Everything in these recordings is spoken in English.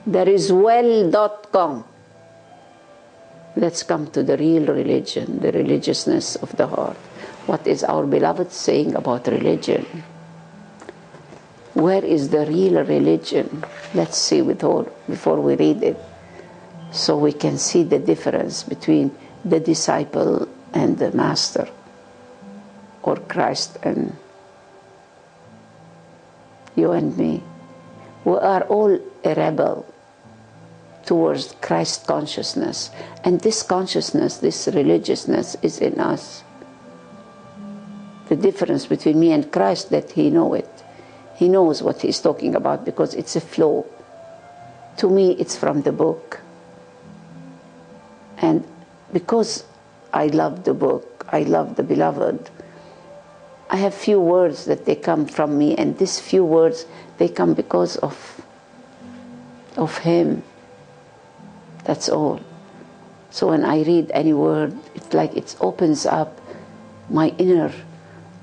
Thereiswell.com. Let's come to the real religion, the religiousness of the heart. What is our beloved saying about religion? Where is the real religion? Let's see with all before we read it, so we can see the difference between the disciple and the master, or Christ and you and me. We are all a rebel towards Christ consciousness, and this consciousness, this religiousness is in us. The difference between me and Christ, that he knows it. He knows what he's talking about because it's a flow. To me, it's from the book. And because I love the book, I love the beloved, I have few words that they come from me, and these few words, they come because of him. That's all. So when I read any word, it's like it opens up my inner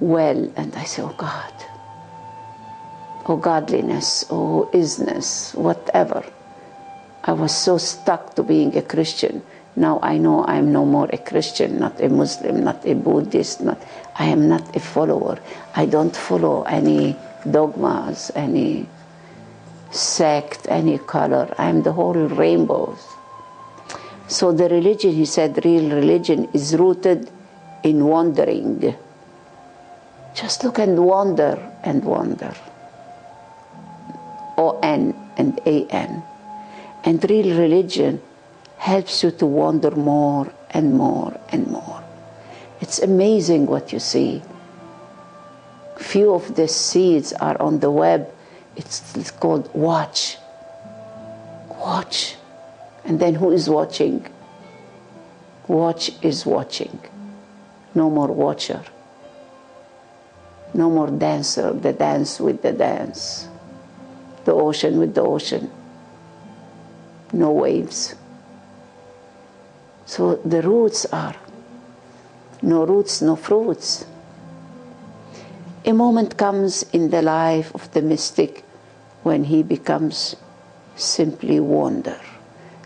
well, and I say, oh God, oh godliness, oh isness, whatever. I was so stuck to being a Christian. Now I know I am no more a Christian, not a Muslim, not a Buddhist, I am not a follower. I don't follow any dogmas, any sect, any color. I am the whole rainbows. So the religion, he said, real religion is rooted in wandering. Just look and wander and wander. O-N and A-N. And real religion helps you to wander more and more and more. It's amazing what you see. Few of the seeds are on the web. It's called watch. Watch. And then who is watching? Watch is watching. No more watcher. No more dancer, the dance with the dance. The ocean with the ocean. No waves. So the roots are no roots, no fruits. A moment comes in the life of the mystic when he becomes simply wonder.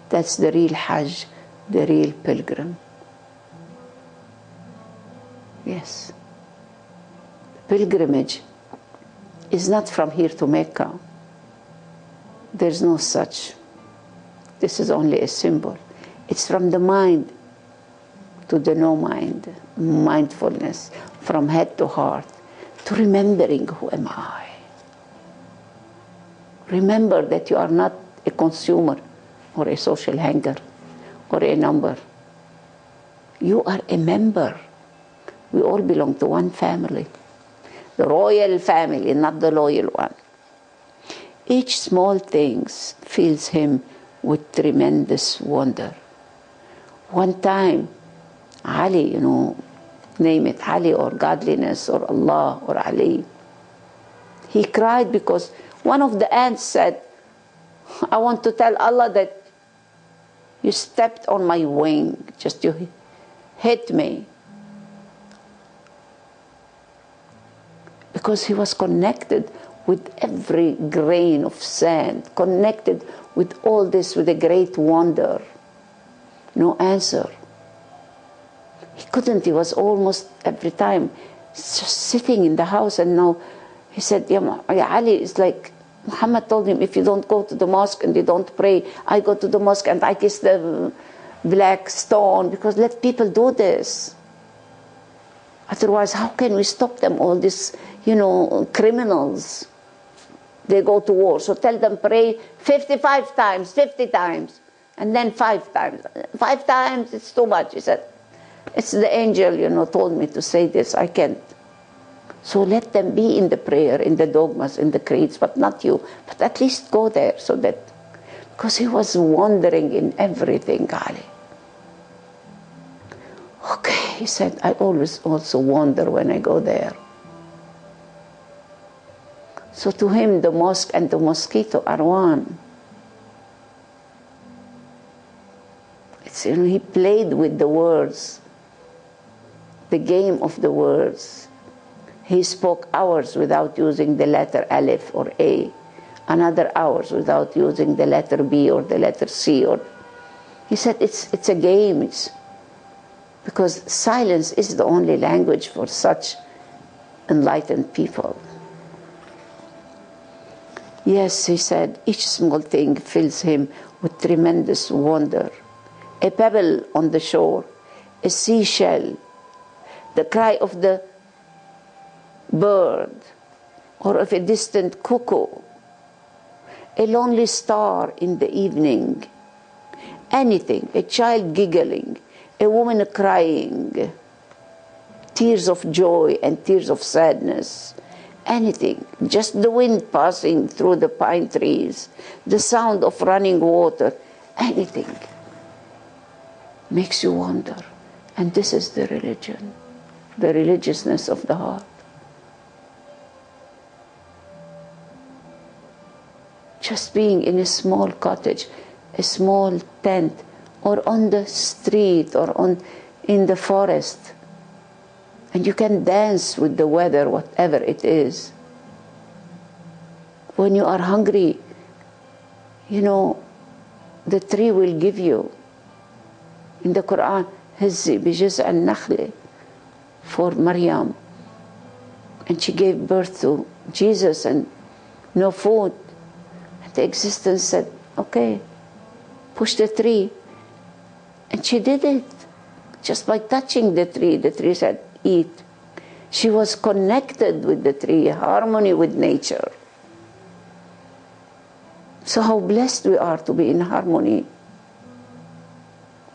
That's the real Hajj, the real pilgrim. Yes. Pilgrimage is not from here to Mecca. There's no such. This is only a symbol. It's from the mind to the no mind, mindfulness, from head to heart, to remembering who am I. Remember that you are not a consumer or a social hanger or a number. You are a member. We all belong to one family. The royal family, not the loyal one. Each small thing fills him with tremendous wonder. One time, Ali, name it, Ali or godliness or Allah or Ali, he cried because one of the ants said, I want to tell Allah that you stepped on my wing, just you hit me. Because he was connected with every grain of sand, connected with all this with a great wonder. No answer. He couldn't, he was almost every time just sitting in the house, and now he said, Ya Ali, it's like Muhammad told him, if you don't go to the mosque and you don't pray, I go to the mosque and I kiss the black stone, because let people do this. Otherwise, how can we stop them, all these, criminals? They go to war. So tell them, pray 55 times, 50 times, and then 5 times. 5 times, it's too much. He said, it's the angel, told me to say this. I can't. So let them be in the prayer, in the dogmas, in the creeds, but not you. But at least go there, so that, because he was wandering in everything, Ali. Okay, he said, I always also wonder when I go there. So to him, the mosque and the mosquito are one. It's, he played with the words, the game of the words. He spoke hours without using the letter Aleph or A another hours without using the letter B or the letter C. Or he said it's a game. Because silence is the only language for such enlightened people. Yes, he said, each small thing fills him with tremendous wonder. A pebble on the shore, a seashell, the cry of the bird or of a distant cuckoo, a lonely star in the evening, anything, a child giggling, a woman crying, tears of joy and tears of sadness, anything, just the wind passing through the pine trees, the sound of running water, anything makes you wonder. And this is the religion, the religiousness of the heart. Just being in a small cottage, a small tent, or on the street, or in the forest, and you can dance with the weather, whatever it is. When you are hungry, you know, the tree will give you. In the Quran, هزي بجذع النخلة for Maryam, and she gave birth to Jesus, and no food. And the existence said, okay, push the tree. And she did it. Just by touching the tree said, eat. She was connected with the tree, harmony with nature. So how blessed we are to be in harmony.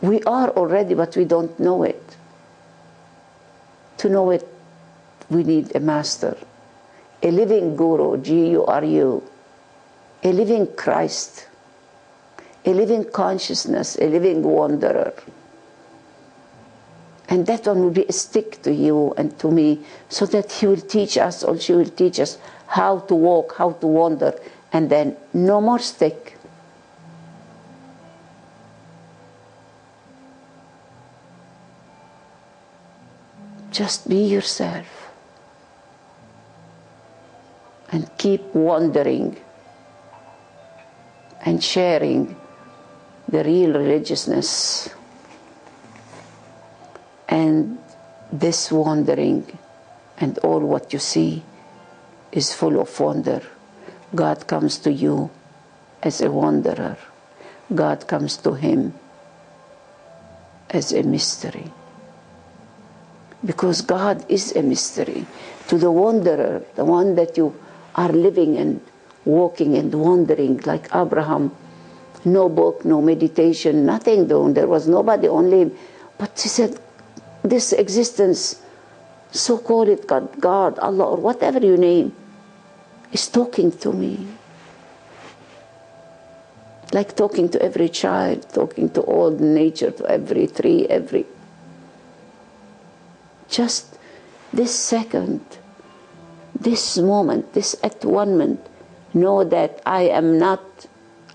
We are already, but we don't know it. To know it, we need a master, a living guru, G-U-R-U, a living Christ, a living consciousness, a living wanderer. And that one will be a stick to you and to me, so that he will teach us, or she will teach us how to walk, how to wander, and then no more stick. Just be yourself and keep wandering and sharing the real religiousness. And this wandering and all what you see is full of wonder. God comes to you as a wanderer. God comes to him as a mystery. Because God is a mystery. To the wanderer, the one that you are living and walking and wandering, like Abraham, no book, no meditation, nothing doing. There was nobody, only him. But he said, this existence, so call it God, Allah, or whatever you name, is talking to me. Like talking to every child, talking to all nature, to every tree, just this second, this moment, this at-one-ment, know that I am not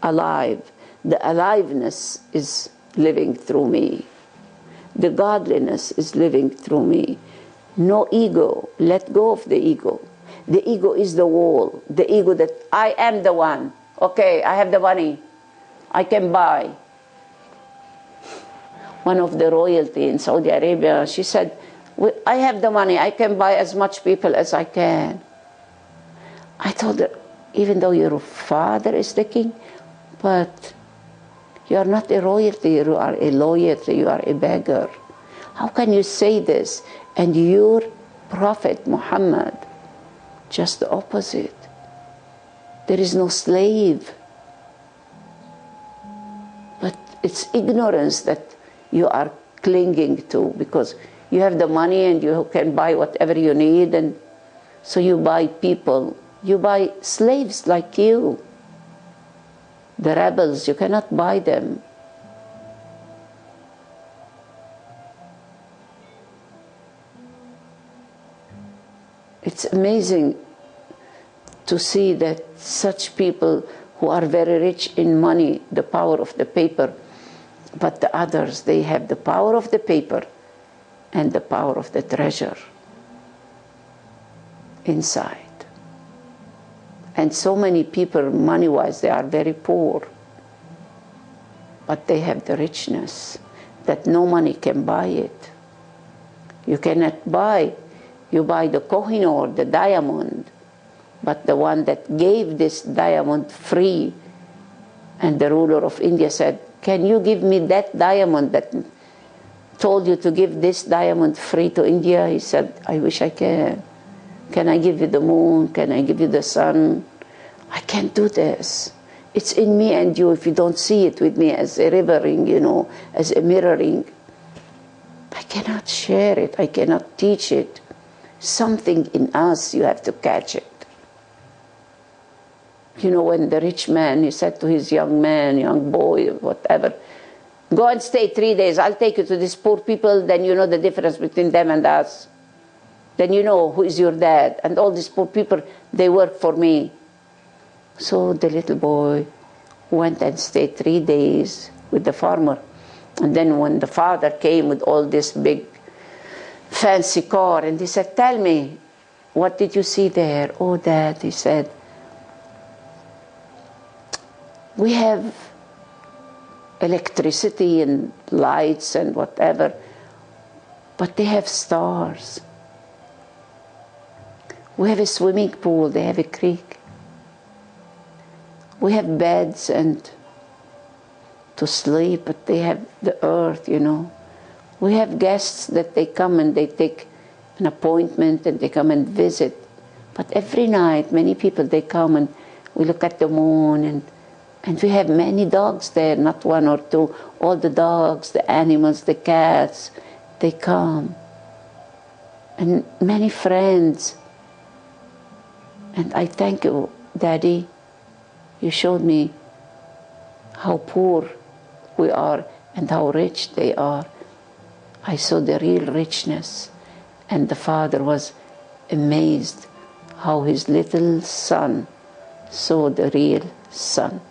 alive. The aliveness is living through me. The godliness is living through me. No ego. Let go of the ego. The ego is the wall. The ego that I am the one. Okay, I have the money. I can buy. One of the royalty in Saudi Arabia, she said, I have the money. I can buy as much people as I can. I told her, even though your father is the king, but you are not a royalty, you are a loyalty, you are a beggar. How can you say this? And your Prophet Muhammad, just the opposite. There is no slave. But it's ignorance that you are clinging to, because you have the money and you can buy whatever you need, and so you buy people. You buy slaves like you. The rebels, you cannot buy them. It's amazing to see that such people who are very rich in money, the power of the paper, but the others, they have the power of the paper and the power of the treasure inside. And so many people, money-wise, they are very poor. But they have the richness that no money can buy it. You cannot buy. You buy the Kohinoor, the diamond, but the one that gave this diamond free. And the ruler of India said, can you give me that diamond that told you to give this diamond free to India? He said, I wish I can. Can I give you the moon? Can I give you the sun? I can't do this. It's in me and you. If you don't see it with me as a rivering, you know, as a mirroring, I cannot share it. I cannot teach it. Something in us, you have to catch it. You know, when the rich man, he said to his young man, young boy, whatever, go and stay 3 days. I'll take you to these poor people. Then you know the difference between them and us. Then you know who is your dad. And all these poor people, they work for me. So the little boy went and stayed 3 days with the farmer. And then when the father came with all this big fancy car, and he said, tell me, what did you see there? Oh, Dad, he said, we have electricity and lights and whatever, but they have stars. We have a swimming pool, they have a creek. We have beds and to sleep, but they have the earth, you know. We have guests that they come and they take an appointment and they come and visit. But every night, many people, they come and we look at the moon, and we have many dogs there, not one or two. All the dogs, the animals, the cats, they come. And many friends. And I thank you, Daddy. You showed me how poor we are and how rich they are. I saw the real richness. And the father was amazed how his little son saw the real son.